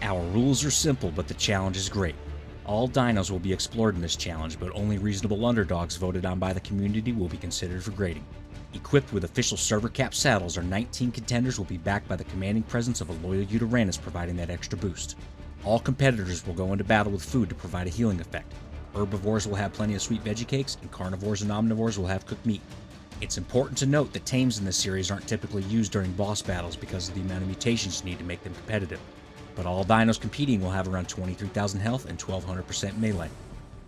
Our rules are simple, but the challenge is great. All dinos will be explored in this challenge, but only reasonable underdogs voted on by the community will be considered for grading. Equipped with official server cap saddles, our 19 contenders will be backed by the commanding presence of a loyal Uranus providing that extra boost. All competitors will go into battle with food to provide a healing effect. Herbivores will have plenty of sweet veggie cakes, and carnivores and omnivores will have cooked meat. It's important to note that tames in this series aren't typically used during boss battles because of the amount of mutations you need to make them competitive. But all dinos competing will have around 23,000 health and 1200% melee.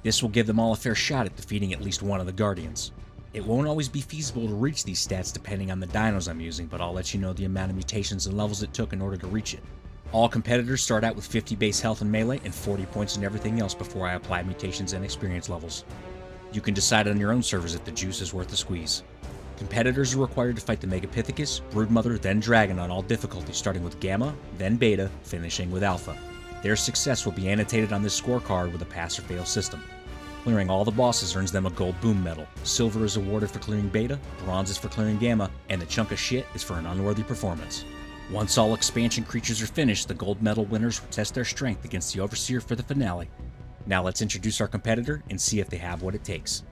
This will give them all a fair shot at defeating at least one of the Guardians. It won't always be feasible to reach these stats depending on the dinos I'm using, but I'll let you know the amount of mutations and levels it took in order to reach it. All competitors start out with 50 base health and melee and 40 points in everything else before I apply mutations and experience levels. You can decide on your own servers if the juice is worth the squeeze. Competitors are required to fight the megapithecus, broodmother, then dragon on all difficulties, starting with gamma, then beta, finishing with alpha. Their success will be annotated on this scorecard with a pass or fail system. Clearing all the bosses earns them a gold boom medal. Silver is awarded for clearing beta, bronze is for clearing gamma, and the chunk of shit is for an unworthy performance. Once all expansion creatures are finished, the gold medal winners will test their strength against the overseer for the finale. Now let's introduce our competitor and see if they have what it takes.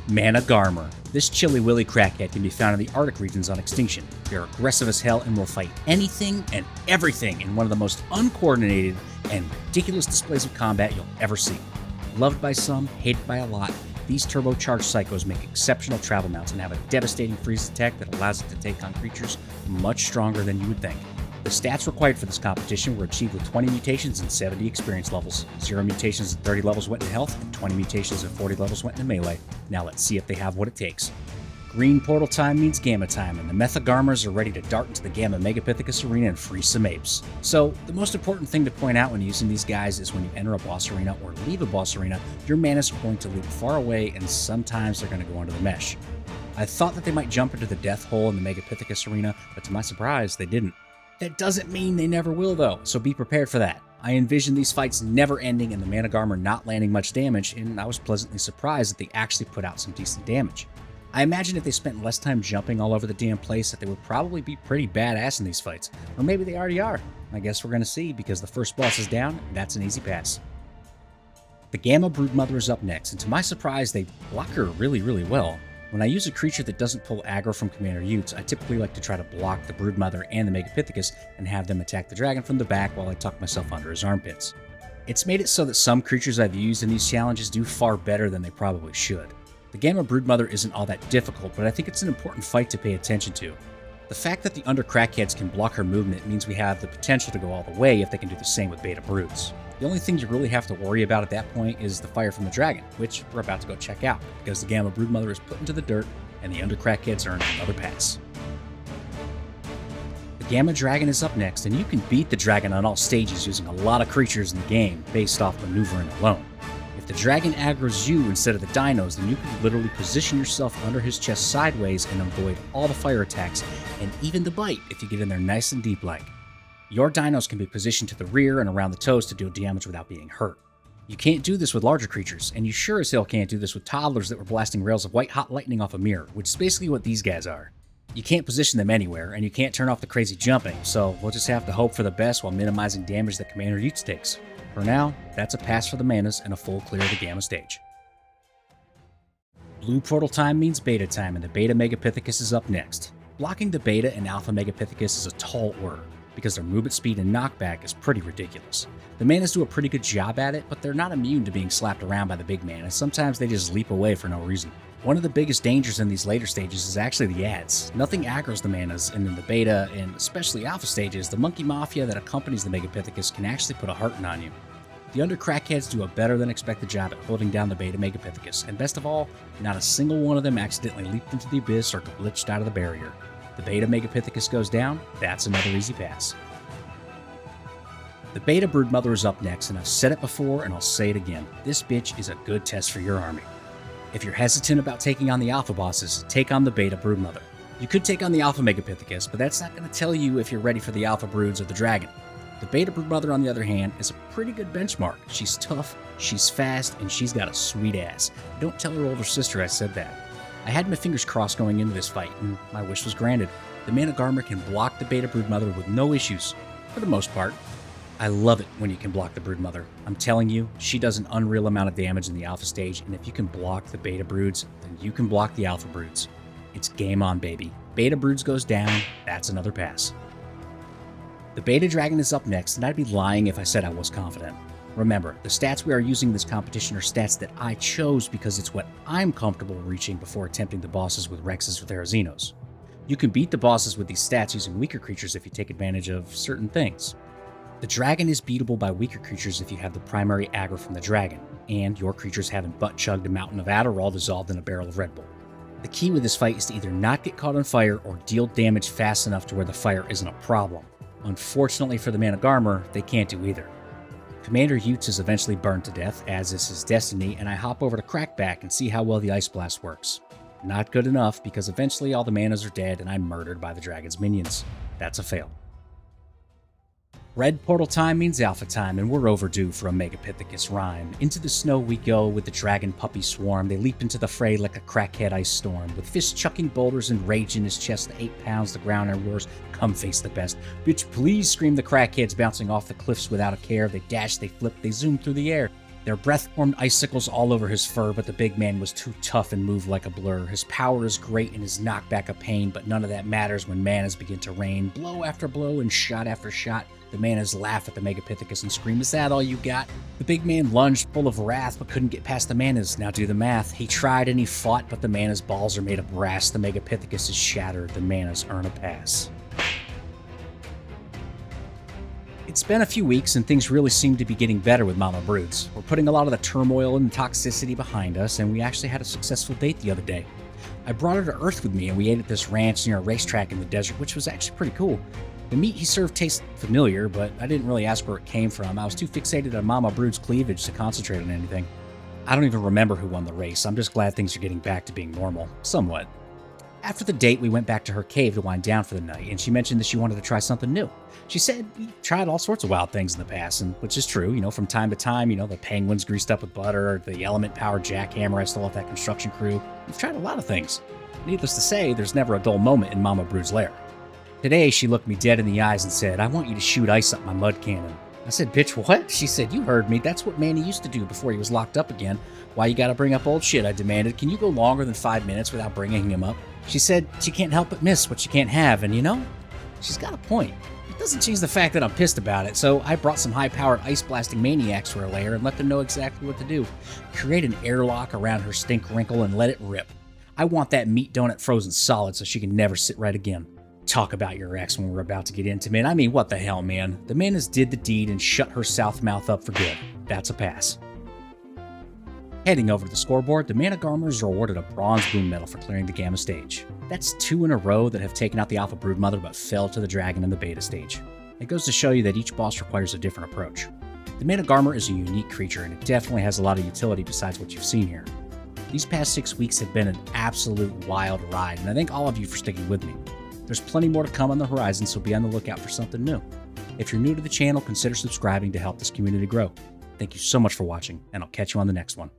Managarmr. This chilly willy crackhead can be found in the Arctic regions on extinction. They're aggressive as hell and will fight anything and everything in one of the most uncoordinated and ridiculous displays of combat you'll ever see. Loved by some, hated by a lot, these turbocharged psychos make exceptional travel mounts and have a devastating freeze attack that allows it to take on creatures much stronger than you would think. The stats required for this competition were achieved with 20 mutations and 70 experience levels. 0 mutations and 30 levels went in health, and 20 mutations and 40 levels went in melee. Now let's see if they have what it takes. Green portal time means gamma time, and the Managarmrs are ready to dart into the gamma megapithecus arena and free some apes. So, the most important thing to point out when using these guys is when you enter a boss arena or leave a boss arena, your manas are going to leap far away, and sometimes they're going to go under the mesh. I thought that they might jump into the death hole in the megapithecus arena, but to my surprise, they didn't. That doesn't mean they never will though, so be prepared for that. I envisioned these fights never ending and the Managarmr not landing much damage, and I was pleasantly surprised that they actually put out some decent damage. I imagine if they spent less time jumping all over the damn place that they would probably be pretty badass in these fights. Or maybe they already are. I guess we're gonna see, because the first boss is down, and that's an easy pass. The Gamma Broodmother is up next, and to my surprise, they block her really well. When I use a creature that doesn't pull aggro from Commander Utes, I typically like to try to block the Broodmother and the Megapithecus and have them attack the dragon from the back while I tuck myself under his armpits. It's made it so that some creatures I've used in these challenges do far better than they probably should. The Gamma Broodmother isn't all that difficult, but I think it's an important fight to pay attention to. The fact that the Under Crackheads can block her movement means we have the potential to go all the way if they can do the same with Beta Broods. The only thing you really have to worry about at that point is the fire from the dragon, which we're about to go check out, because the Gamma Broodmother is put into the dirt and the Under Crackheads earn another pass. The Gamma Dragon is up next, and you can beat the dragon on all stages using a lot of creatures in the game based off maneuvering alone. If the dragon aggroes you instead of the dinos, then you can literally position yourself under his chest sideways and avoid all the fire attacks, and even the bite if you get in there nice and deep like. Your dinos can be positioned to the rear and around the toes to deal damage without being hurt. You can't do this with larger creatures, and you sure as hell can't do this with toddlers that were blasting rails of white-hot lightning off a mirror, which is basically what these guys are. You can't position them anywhere, and you can't turn off the crazy jumping, so we'll just have to hope for the best while minimizing damage that Commander Utes takes. For now, that's a pass for the manas and a full clear of the Gamma stage. Blue portal time means beta time, and the Beta Megapithecus is up next. Blocking the Beta and Alpha Megapithecus is a tall order, because their movement speed and knockback is pretty ridiculous. The manas do a pretty good job at it, but they're not immune to being slapped around by the big man, and sometimes they just leap away for no reason. One of the biggest dangers in these later stages is actually the ads. Nothing aggroes the manas, and in the beta and especially alpha stages, the monkey mafia that accompanies the Megapithecus can actually put a hurting on you. The Under Crackheads do a better than expected job at holding down the Beta Megapithecus, and best of all, not a single one of them accidentally leaped into the abyss or glitched out of the barrier. The Beta Megapithecus goes down, that's another easy pass. The Beta Broodmother is up next, and I've said it before and I'll say it again. This bitch is a good test for your army. If you're hesitant about taking on the Alpha bosses, take on the Beta Broodmother. You could take on the Alpha Megapithecus, but that's not going to tell you if you're ready for the Alpha Broods or the Dragon. The Beta Broodmother, on the other hand, is a pretty good benchmark. She's tough, she's fast, and she's got a sweet ass. Don't tell her older sister I said that. I had my fingers crossed going into this fight, and my wish was granted. The Managarmr can block the Beta Broodmother with no issues, for the most part. I love it when you can block the broodmother. I'm telling you, she does an unreal amount of damage in the alpha stage, and if you can block the beta broods, then you can block the alpha broods. It's game on, baby. Beta broods goes down, that's another pass. The beta dragon is up next, and I'd be lying if I said I was confident. Remember, the stats we are using in this competition are stats that I chose because it's what I'm comfortable reaching before attempting the bosses with Rexes with Xenos. You can beat the bosses with these stats using weaker creatures if you take advantage of certain things. The dragon is beatable by weaker creatures if you have the primary aggro from the dragon, and your creatures haven't butt-chugged a mountain of Adderall dissolved in a barrel of Red Bull. The key with this fight is to either not get caught on fire or deal damage fast enough to where the fire isn't a problem. Unfortunately for the Managarmr, they can't do either. Commander Utes is eventually burned to death, as is his destiny, and I hop over to Crackback and see how well the Ice Blast works. Not good enough, because eventually all the manas are dead and I'm murdered by the dragon's minions. That's a fail. Red portal time means alpha time, and we're overdue for a megapithecus rhyme. Into the snow we go with the dragon puppy swarm. They leap into the fray like a crackhead ice storm. With fists chucking boulders and rage in his chest, the 8 pounds the ground and roars, come face the best. Bitch, please, scream the crackheads, bouncing off the cliffs without a care. They dash, they flip, they zoom through the air. Their breath formed icicles all over his fur, but the big man was too tough and moved like a blur. His power is great and his knockback a pain, but none of that matters when manas begin to rain. Blow after blow and shot after shot. The manas laugh at the megapithecus and scream, "Is that all you got?" The big man lunged full of wrath, but couldn't get past the manas. Now do the math. He tried and he fought, but the manas' balls are made of brass. The megapithecus is shattered. The manas earn a pass. It's been a few weeks and things really seem to be getting better with Mama Broods. We're putting a lot of the turmoil and toxicity behind us, and we actually had a successful date the other day. I brought her to Earth with me and we ate at this ranch near a racetrack in the desert, which was actually pretty cool. The meat he served tasted familiar, but I didn't really ask where it came from. I was too fixated on Mama Brood's cleavage to concentrate on anything. I don't even remember who won the race. I'm just glad things are getting back to being normal. Somewhat. After the date, we went back to her cave to wind down for the night, and she mentioned that she wanted to try something new. She said, "We've tried all sorts of wild things in the past," and which is true, from time to time, the penguins greased up with butter, the element-powered jackhammer I stole off that construction crew. We've tried a lot of things. Needless to say, there's never a dull moment in Mama Brood's lair. Today, she looked me dead in the eyes and said, "I want you to shoot ice up my mud cannon." I said, "Bitch, what?" She said, "You heard me. That's what Manny used to do before he was locked up again. Why you gotta bring up old shit?" I demanded. "Can you go longer than 5 minutes without bringing him up?" She said she can't help but miss what she can't have, and she's got a point. It doesn't change the fact that I'm pissed about it, so I brought some high-powered ice-blasting maniacs for her lair and let them know exactly what to do. Create an airlock around her stink wrinkle and let it rip. I want that meat donut frozen solid so she can never sit right again. Talk about your ex when we're about to get intimate. I mean, what the hell, man? The manas did the deed and shut her south mouth up for good. That's a pass. Heading over to the scoreboard, the Managarmrs are awarded a bronze boom medal for clearing the gamma stage. That's 2 in a row that have taken out the alpha broodmother but fell to the dragon in the beta stage. It goes to show you that each boss requires a different approach. The Managarmr is a unique creature and it definitely has a lot of utility besides what you've seen here. These past 6 weeks have been an absolute wild ride, and I thank all of you for sticking with me. There's plenty more to come on the horizon, so be on the lookout for something new. If you're new to the channel, consider subscribing to help this community grow. Thank you so much for watching, and I'll catch you on the next one.